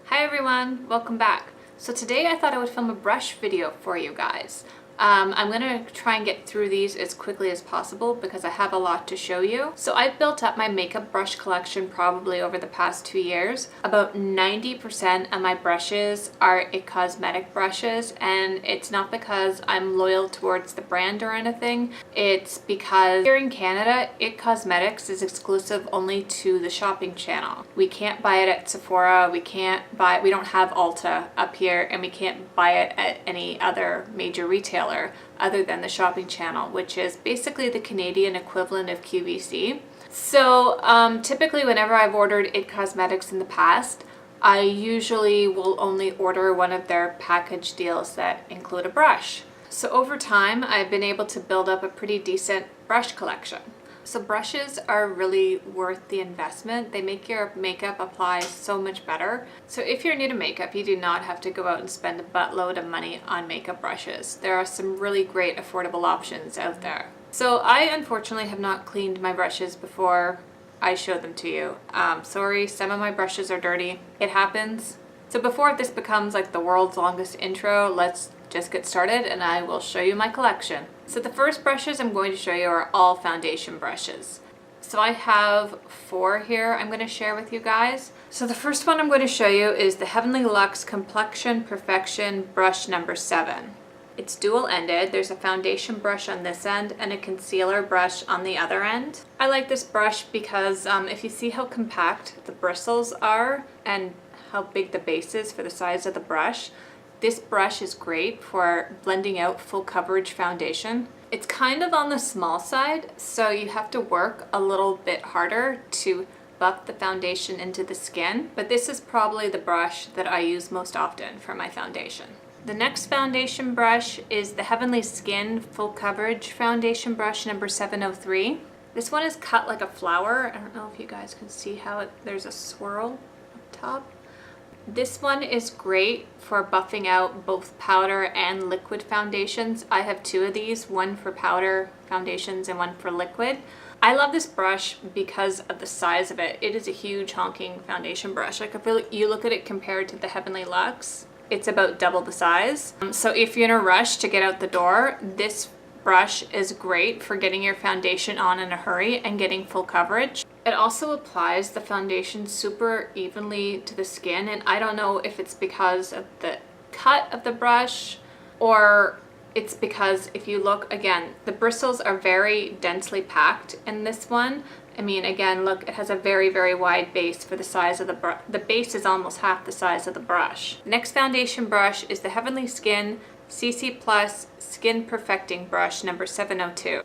Hi everyone, welcome back. So today I thought I would film a brush video for you guys. I'm gonna try and get through these as quickly as possible because I have a lot to show you. So I've built up my makeup brush collection probably over the past 2 years. About 90% of my brushes are IT Cosmetic brushes, and it's not because I'm loyal towards the brand or anything. It's because here in Canada, IT Cosmetics is exclusive only to the shopping channel. We can't buy it at Sephora, we don't have Ulta up here, and we can't buy it at any other major retailer other than the shopping channel, which is basically the Canadian equivalent of QVC. So typically whenever I've ordered IT Cosmetics in the past, I usually will only order one of their package deals that include a brush. So over time, I've been able to build up a pretty decent brush collection. So brushes are really worth the investment. They make your makeup apply so much better. So if you're new to makeup, you do not have to go out and spend a buttload of money on makeup brushes. There are some really great affordable options out there. So I unfortunately have not cleaned my brushes before I show them to you. Sorry, some of my brushes are dirty. It happens. So before this becomes like the world's longest intro, let's just get started and I will show you my collection. So the first brushes I'm going to show you are all foundation brushes. So I have 4 here I'm going to share with you guys. So the first one I'm going to show you is the Heavenly Luxe Complexion Perfection Brush number 7. It's dual-ended. There's a foundation brush on this end and a concealer brush on the other end. I like this brush because if you see how compact the bristles are and how big the base is for the size of the brush, this brush is great for blending out full coverage foundation. It's kind of on the small side, so you have to work a little bit harder to buff the foundation into the skin, but this is probably the brush that I use most often for my foundation. The next foundation brush is the Heavenly Skin Full Coverage Foundation Brush number 703. This one is cut like a flower. I don't know if you guys can see how there's a swirl up top. This one is great for buffing out both powder and liquid foundations. I have 2 of these, one for powder foundations and one for liquid. I love this brush because of the size of it. It is a huge honking foundation brush. Like if you look at it compared to the Heavenly Luxe, it's about double the size. So if you're in a rush to get out the door, this brush is great for getting your foundation on in a hurry and getting full coverage. It also applies the foundation super evenly to the skin, and I don't know if it's because of the cut of the brush or it's because if you look again, the bristles are very densely packed in this one. I mean, again, look, it has a very, very wide base for the size of the brush. The base is almost half the size of the brush. Next foundation brush is the Heavenly Skin CC Plus Skin Perfecting Brush number 702.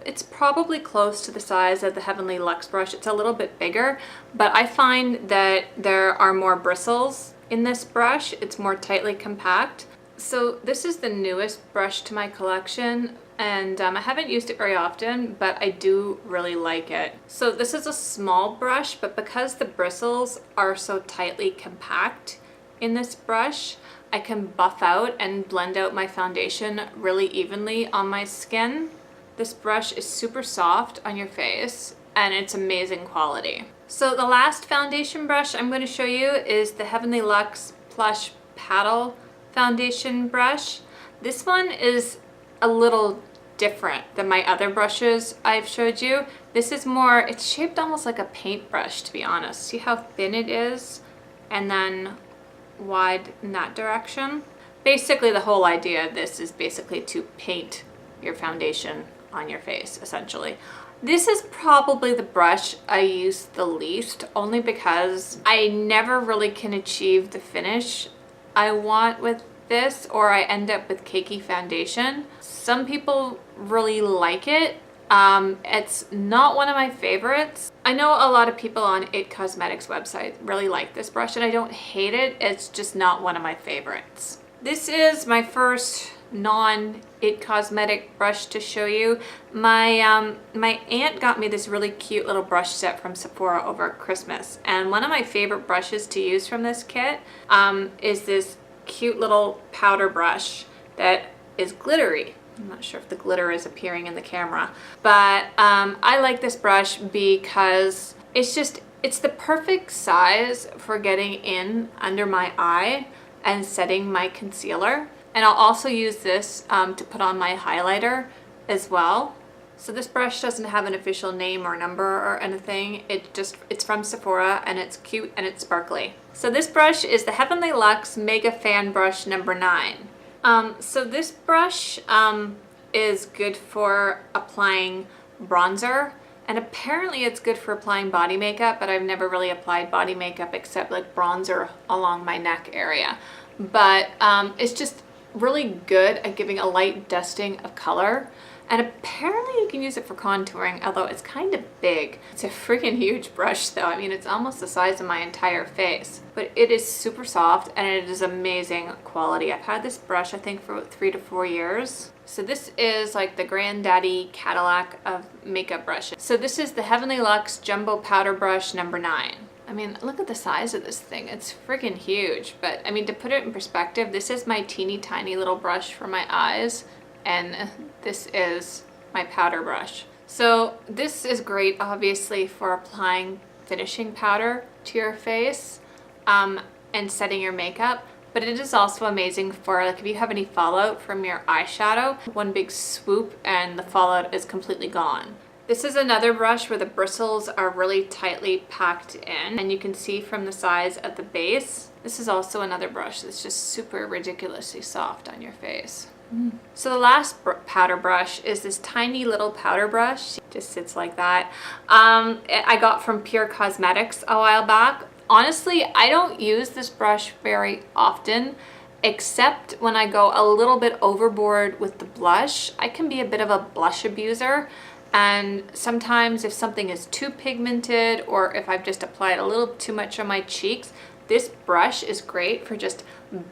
It's probably close to the size of the Heavenly Luxe brush. It's a little bit bigger, but I find that there are more bristles in this brush. It's more tightly compact. So this is the newest brush to my collection, and I haven't used it very often, but I do really like it. So this is a small brush, but because the bristles are so tightly compact in this brush, I can buff out and blend out my foundation really evenly on my skin. This brush is super soft on your face and it's amazing quality. So the last foundation brush I'm going to show you is the Heavenly Luxe Plush Paddle Foundation Brush. This one is a little different than my other brushes I've showed you. This is more, it's shaped almost like a paintbrush, to be honest. See how thin it is? And then wide in that direction. Basically the whole idea of this is basically to paint your foundation on your face, essentially. This is probably the brush I use the least, only because I never really can achieve the finish I want with this, or I end up with cakey foundation. Some people really like it. It's not one of my favorites. I know a lot of people on IT Cosmetics website really like this brush, and I don't hate it. It's just not one of my favorites. This is my first non-IT Cosmetic brush to show you. My aunt got me this really cute little brush set from Sephora over Christmas, and one of my favorite brushes to use from this kit is this cute little powder brush that is glittery. I'm not sure if the glitter is appearing in the camera, but I like this brush because it's It's the perfect size for getting in under my eye and setting my concealer. And I'll also use this to put on my highlighter as well. So this brush doesn't have an official name or number or anything. It's from Sephora and it's cute and it's sparkly. So this brush is the Heavenly Luxe Mega Fan Brush number 9. So this brush is good for applying bronzer, and apparently it's good for applying body makeup, but I've never really applied body makeup except like bronzer along my neck area. But it's just really good at giving a light dusting of color. And apparently you can use it for contouring, although it's kind of big. It's a freaking huge brush though. I mean, it's almost the size of my entire face. But it is super soft and it is amazing quality. I've had this brush, I think, for 3 to 4 years. So this is like the granddaddy Cadillac of makeup brushes. So this is the Heavenly Luxe Jumbo Powder Brush number 9. I mean, look at the size of this thing. It's freaking huge. But I mean, to put it in perspective, this is my teeny tiny little brush for my eyes. And this is my powder brush. So this is great, obviously, for applying finishing powder to your face and setting your makeup. But it is also amazing for, like, if you have any fallout from your eyeshadow, one big swoop and the fallout is completely gone. This is another brush where the bristles are really tightly packed in, and you can see from the size of the base. This is also another brush that's just super ridiculously soft on your face. So the last powder brush is this tiny little powder brush. It just sits like that. I got from Pure Cosmetics a while back. Honestly, I don't use this brush very often, except when I go a little bit overboard with the blush. I can be a bit of a blush abuser, and sometimes if something is too pigmented or if I've just applied a little too much on my cheeks, this brush is great for just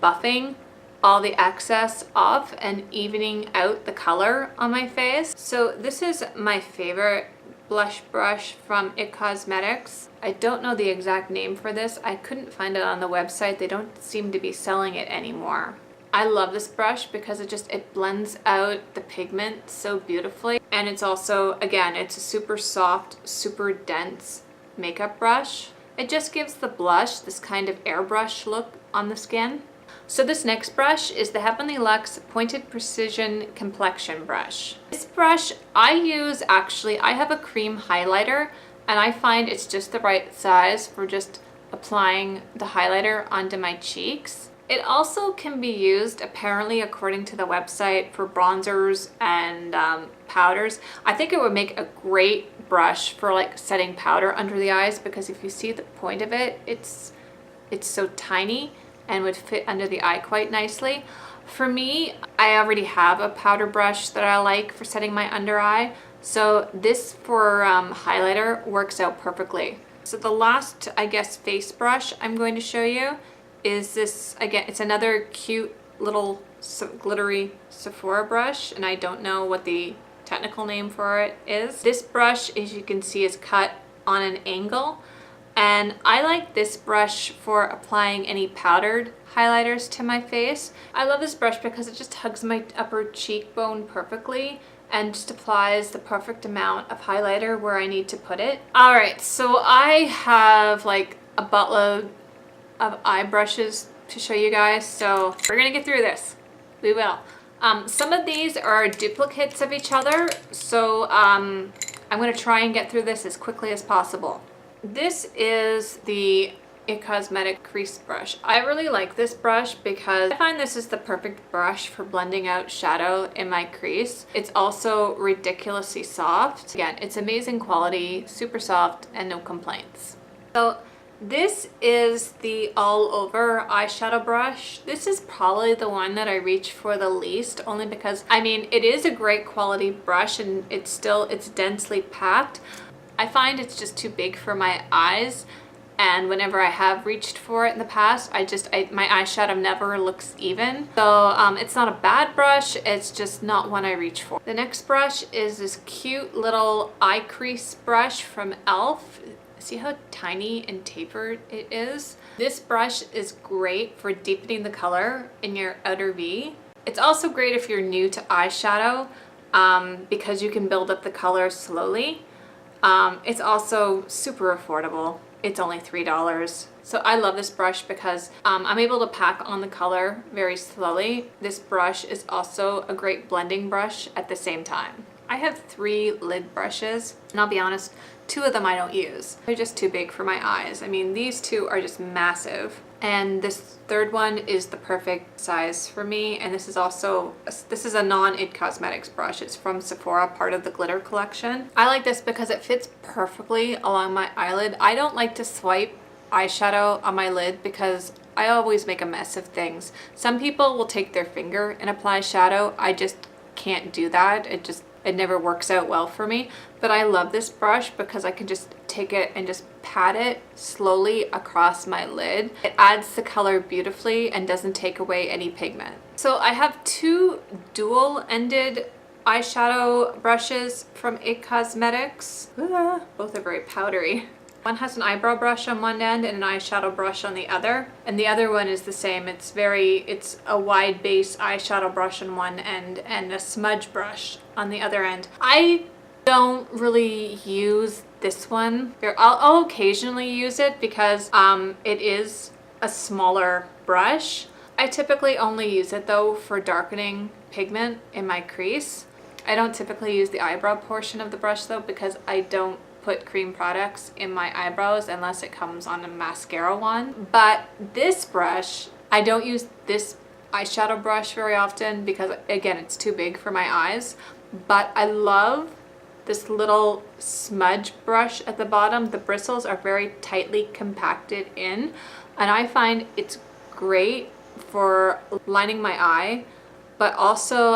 buffing all the excess off and evening out the color on my face. So this is my favorite blush brush from IT Cosmetics. I don't know the exact name for this. I couldn't find it on the website. They don't seem to be selling it anymore. I love this brush because it blends out the pigment so beautifully. And it's also, again, it's a super soft, super dense makeup brush. It just gives the blush this kind of airbrush look on the skin. So this next brush is the Heavenly Luxe Pointed Precision Complexion Brush. This brush I have a cream highlighter, and I find it's just the right size for just applying the highlighter onto my cheeks. It also can be used, apparently, according to the website, for bronzers and powders. I think it would make a great brush for like setting powder under the eyes, because if you see the point of it, it's so tiny and would fit under the eye quite nicely. For me, I already have a powder brush that I like for setting my under eye, so this for highlighter works out perfectly. So the last, I guess, face brush I'm going to show you is this. Again, it's another cute little glittery Sephora brush, and I don't know what the technical name for it is. This brush, as you can see, is cut on an angle. And I like this brush for applying any powdered highlighters to my face. I love this brush because it just hugs my upper cheekbone perfectly and just applies the perfect amount of highlighter where I need to put it. All right, so I have like a buttload of eye brushes to show you guys, so we're gonna get through this. We will. Some of these are duplicates of each other, so I'm gonna try and get through this as quickly as possible. This is the IT Cosmetics crease brush. I really like this brush because I find this is the perfect brush for blending out shadow in my crease. It's also ridiculously soft. Again, it's amazing quality, super soft, and no complaints. So this is the all over eyeshadow brush. This is probably the one that I reach for the least, only because, I mean, it is a great quality brush and it's densely packed. I find it's just too big for my eyes, and whenever I have reached for it in the past, my eyeshadow never looks even. So it's not a bad brush, it's just not one I reach for. The next brush is this cute little eye crease brush from e.l.f. See how tiny and tapered it is? This brush is great for deepening the color in your outer V. It's also great if you're new to eyeshadow because you can build up the color slowly. It's also super affordable. it's only $3. So I love this brush because I'm able to pack on the color very slowly. This brush is also a great blending brush at the same time. I have 3 lid brushes, and I'll be honest, 2 of them I don't use. They're just too big for my eyes. I mean, these 2 are just massive. And this 3rd one is the perfect size for me. And this is a non-IT Cosmetics brush. It's from Sephora, part of the glitter collection. I like this because it fits perfectly along my eyelid. I don't like to swipe eyeshadow on my lid because I always make a mess of things. Some people will take their finger and apply shadow. I just can't do that. It never works out well for me. But I love this brush because I can just take it and just pat it slowly across my lid. It adds the color beautifully and doesn't take away any pigment. So I have 2 dual-ended eyeshadow brushes from IT Cosmetics. Both are very powdery. One has an eyebrow brush on one end and an eyeshadow brush on the other. And the other one is the same. It's a wide base eyeshadow brush on one end and a smudge brush on the other end. I don't really use this one. I'll occasionally use it because it is a smaller brush. I typically only use it though for darkening pigment in my crease. I don't typically use the eyebrow portion of the brush though because I don't put cream products in my eyebrows unless it comes on a mascara one. But this brush, I don't use this eyeshadow brush very often because again, it's too big for my eyes. But I love this little smudge brush at the bottom. The bristles are very tightly compacted in, and I find it's great for lining my eye, but also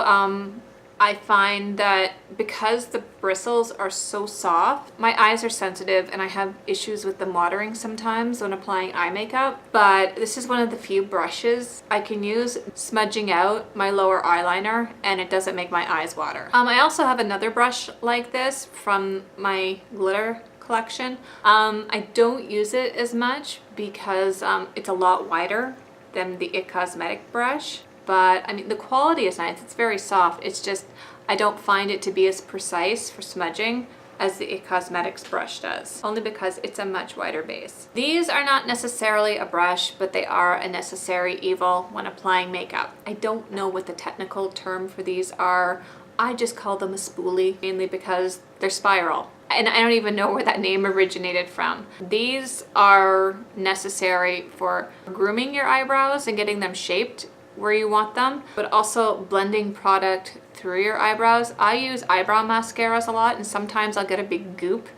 I find that because the bristles are so soft, my eyes are sensitive and I have issues with them watering sometimes when applying eye makeup. But this is one of the few brushes I can use smudging out my lower eyeliner and it doesn't make my eyes water. I also have another brush like this from my glitter collection. I don't use it as much because it's a lot wider than the IT Cosmetic brush. But I mean, the quality is nice. It's very soft. It's just, I don't find it to be as precise for smudging as the IT Cosmetics brush does, only because it's a much wider base. These are not necessarily a brush, but they are a necessary evil when applying makeup. I don't know what the technical term for these are. I just call them a spoolie, mainly because they're spiral. And I don't even know where that name originated from. These are necessary for grooming your eyebrows and getting them shaped where you want them, but also blending product through your eyebrows. I use eyebrow mascaras a lot, and sometimes I'll get a big goop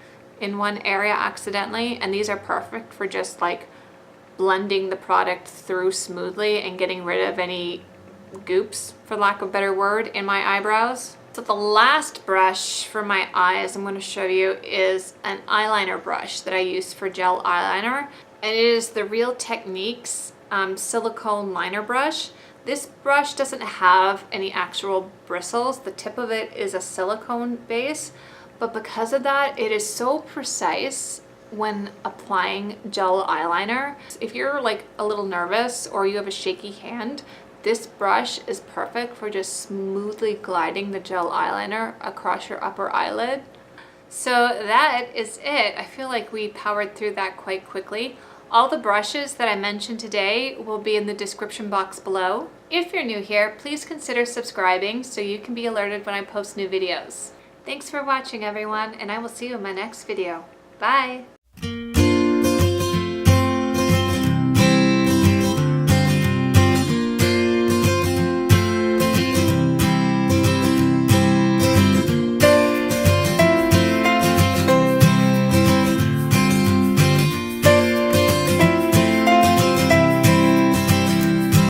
in one area accidentally, and these are perfect for just like blending the product through smoothly and getting rid of any goops, for lack of a better word, in my eyebrows. So the last brush for my eyes I'm going to show you is an eyeliner brush that I use for gel eyeliner, and it is the Real Techniques silicone liner brush. This brush doesn't have any actual bristles. The tip of it is a silicone base, but because of that, it is so precise when applying gel eyeliner. If you're like a little nervous or you have a shaky hand, this brush is perfect for just smoothly gliding the gel eyeliner across your upper eyelid. So that is it. I feel like we powered through that quite quickly. All the brushes that I mentioned today will be in the description box below. If you're new here, please consider subscribing so you can be alerted when I post new videos. Thanks for watching everyone, and I will see you in my next video. Bye!